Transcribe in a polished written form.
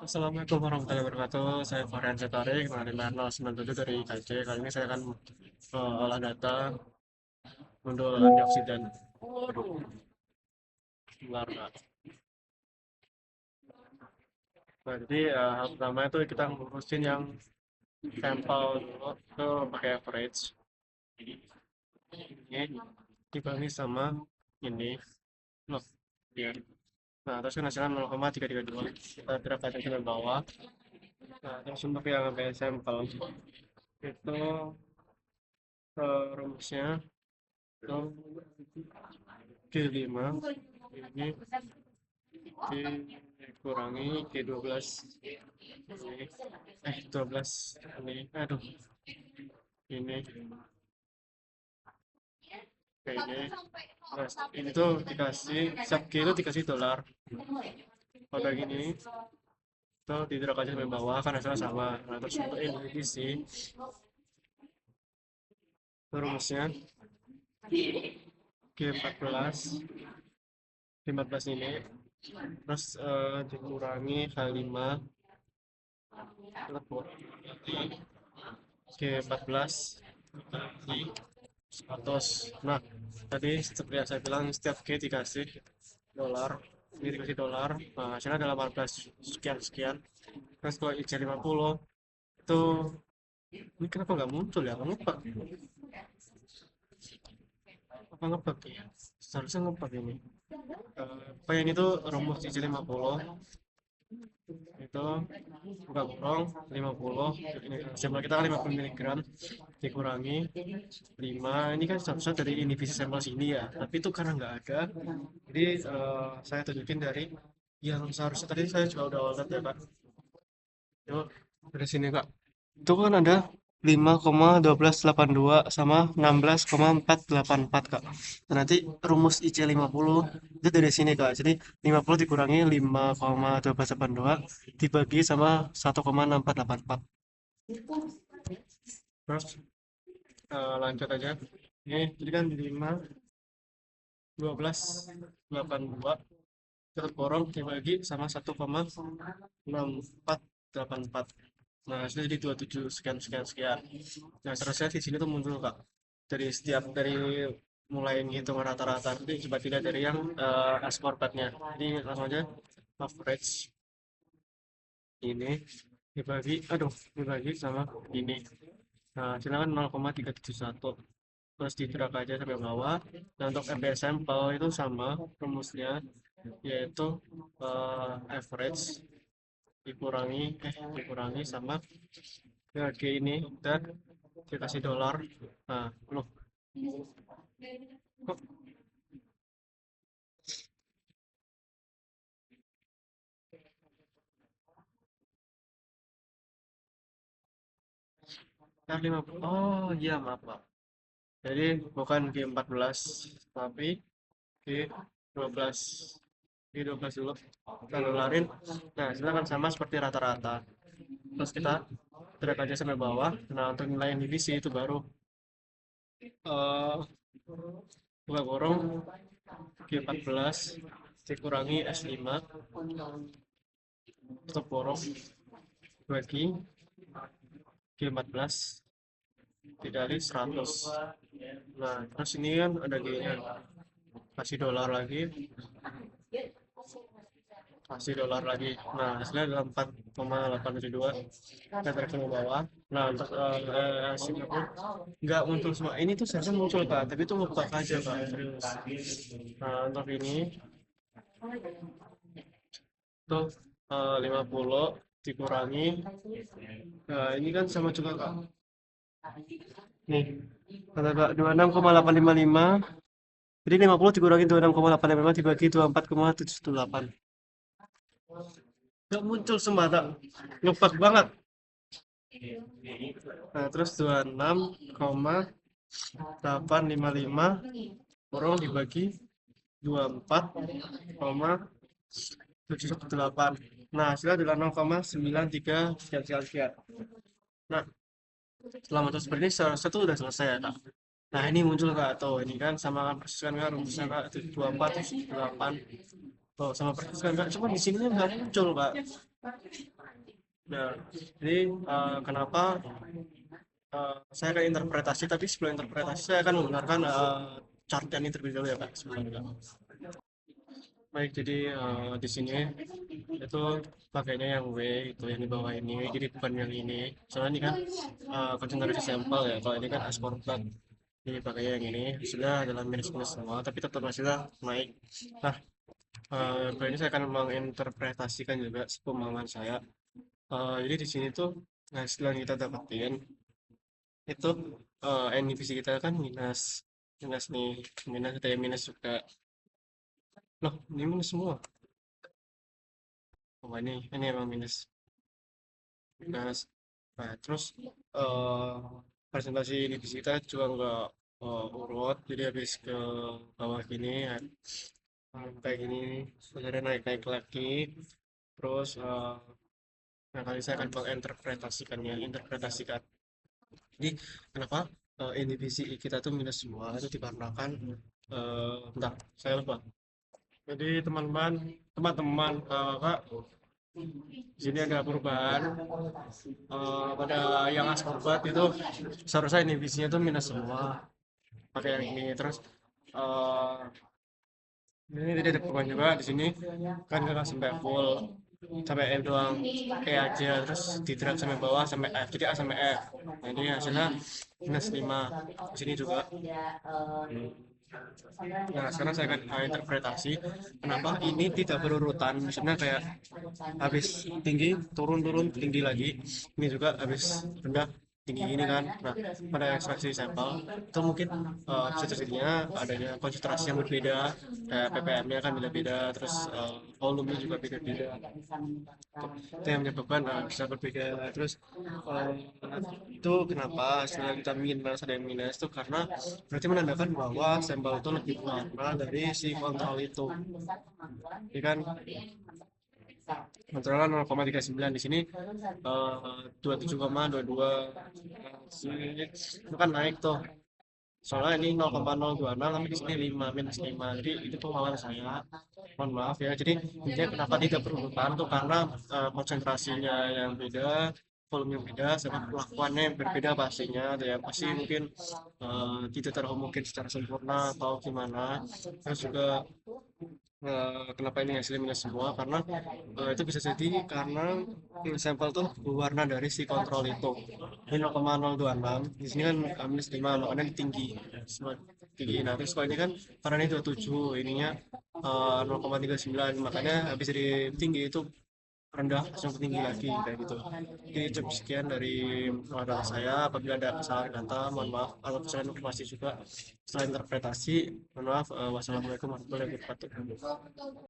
Assalamualaikum warahmatullahi wabarakatuh. Saya Farian Setari, kemarin 097 dari IKJ. Kali ini saya akan olah data untuk antioksidan. Waduh, keluar, Kak. Nah, jadi hal pertama itu kita ngurusin yang sampel dulu, itu pakai average. Ini dibagi sama ini, loh, ya. Nah, terus kan hasilnya 0,332. Kita terapkan ke bawah. Nah, terus untuk yang pakai sampel itu rumusnya itu Q5 ini dikurangi Q12 ini 12 ini aduh ini ini nah, ini tuh dikasih sub Q itu dikasih dolar pada gini tuh tidak aja sampai bawah kan hasilnya sama. Nah, terus untuk ini sih rumusnya Q14 Q14 ini terus dikurangi H5 lebur Q14 di 100. Nah, tadi seperti yang saya bilang setiap K dikasih dolar, ini dikasih dolar, nah hasilnya adalah 18 sekian sekian. Terus kalau IC50 itu ini kenapa nggak muncul ya? Ngebug, apa ngebug ya? Seharusnya ngebug ini. Yang itu rumus IC50 itu buka kurung 50 ini sampel kita kan 50 miligram dikurangi 5 ini kan satu dari indivisi sampel sini ya tapi itu karena nggak ada jadi saya tunjukin dari yang seharusnya tadi saya juga udah lihat ya kak itu dari sini kak itu kan ada 5,1282 sama 16,484 kak. Nah, nanti rumus IC50 itu dari sini kak. Jadi 50 dikurangi 5,1282 dibagi sama 1,6484. Terus lanjut aja. Ini jadi kan 5, 12, 82 kita borong dibagi sama 1,6484. Nah, hasilnya jadi 27 sekian sekian sekian. Nah, seterusnya di sini tuh muncul Kak. Dari mulai ngitung rata-rata nanti coba tidak dari yang ekspor batnya. Jadi langsung aja average ini dibagi sama ini. Nah, hasilnya kan 0,371. Terus didrag aja sampai bawah. Nah, untuk MPS sampel itu sama rumusnya yaitu average dikurangi sama harga ini dan dikasih dolar. Nah, loh, kok R50? Oh iya, maaf, maaf. Jadi bukan G14 tapi G12. G12 dulu kita dolarin. Nah, silakan sama seperti rata-rata. Terus kita drag aja sampai bawah. Nah, untuk nilai yang divisi itu baru eh buka kurung G14 dikurangi S5 tutup kurung bagi G14 dikali 100. Nah, terus ini kan ada G-nya. Kasih dolar lagi. Nah, hasilnya adalah 4,872. Kita tarik ke bawah. Nah, untuk Singapura nggak muncul semua. Ini tuh seharusnya muncul, Kak. Tapi itu ngebuka aja, Kak. Serius. Nah, untuk ini tuh 50 dikurangi. Nah, ini kan sama juga, Kak. Nih, kata Kak 26,855. Jadi 50 dikurangi 26,855 dibagi 24,718. Nggak muncul semua, Kak. Ngebug banget. Nah, terus 26,855 kurang dibagi 24,718. Nah, hasilnya adalah 0,93 sekian sekian sekian. Nah, setelah muncul seperti ini seharusnya itu udah selesai ya, Kak. Nah, ini muncul Kak, tuh ini kan sama kan persis kan Kak, rumusnya Kak, itu 24,718. Oh, sama persis kan Kak, cuma di sini nggak muncul Kak. Nah, jadi kenapa saya akan interpretasi, tapi sebelum interpretasi saya akan menggunakan chart yang ini terlebih dahulu ya Kak, sebenarnya. Baik, jadi di sini itu pakainya yang W itu yang di bawah ini, jadi bukan yang ini. Soalnya ini kan konsentrasi sampel ya, kalau ini kan ascorbat. Jadi pakainya yang ini sudah adalah minus-minus semua, tapi tetap hasilnya naik. Nah, kali ini saya akan menginterpretasikan juga pemahaman saya. Jadi di sini tuh hasil yang kita dapetin itu NIVC kita kan minus minus nih, minus ada yang minus juga. Loh, ini minus semua. Oh, ini emang minus minus. Nah, terus eh presentasi divisi kita juga nggak urut, jadi habis ke bawah gini, kayak gini, kemudian naik-naik lagi, terus nah kali saya akan menginterpretasikannya, interpretasikan. Jadi kenapa divisi kita tuh minus semua itu dikarenakan bentar, saya lupa. Jadi teman-teman Kak, di sini ada perubahan pada yang askorbat itu seharusnya ini visinya tuh minus semua pakai yang ini terus eh ini tadi ada perubahan juga di sini kan nggak sampai full sampai E doang E aja terus di drag sampai bawah sampai F jadi A sampai F nah ini hasilnya minus 5 di sini juga. Nah, sekarang saya akan interpretasi kenapa ini tidak berurutan. Misalnya kayak habis tinggi, turun-turun, tinggi lagi. Ini juga habis rendah, tinggi ini kan. Nah, pada ekstraksi sampel, itu mungkin bisa terjadinya adanya konsentrasi yang berbeda. Kayak ppm-nya kan beda-beda, terus volumenya juga beda-beda. Itu yang menyebabkan bisa berbeda. Terus eh, itu kenapa setelah kita minus ada yang minus itu karena berarti menandakan bahwa sampel itu lebih warna dari si kontrol itu. Jadi kan kontrolnya 0,39 di sini 27,22 itu kan naik tuh. Soalnya ini 0,026 tapi di sini 5 minus 5. Jadi itu pengalaman saya. Mohon maaf ya. Jadi intinya kenapa tidak berurutan tuh karena konsentrasinya yang beda, volume yang beda, sama perlakuannya yang berbeda pastinya. Ada yang pasti mungkin tidak terhomogen secara sempurna atau gimana. Terus juga kenapa ini hasilnya minus semua karena itu bisa jadi karena sampel tuh berwarna dari si kontrol itu ini 0,026 di sini kan minus 5 makanya tinggi semua tinggi nah terus kalau ini kan karena ini 27 ininya 0,39 makanya habis dari tinggi itu rendah langsung tinggi lagi kayak gitu. Oke, cukup sekian dari modal saya. Apabila ada kesalahan kata, mohon maaf. Kalau kesalahan informasi juga, setelah interpretasi, mohon maaf. Wassalamualaikum warahmatullahi wabarakatuh.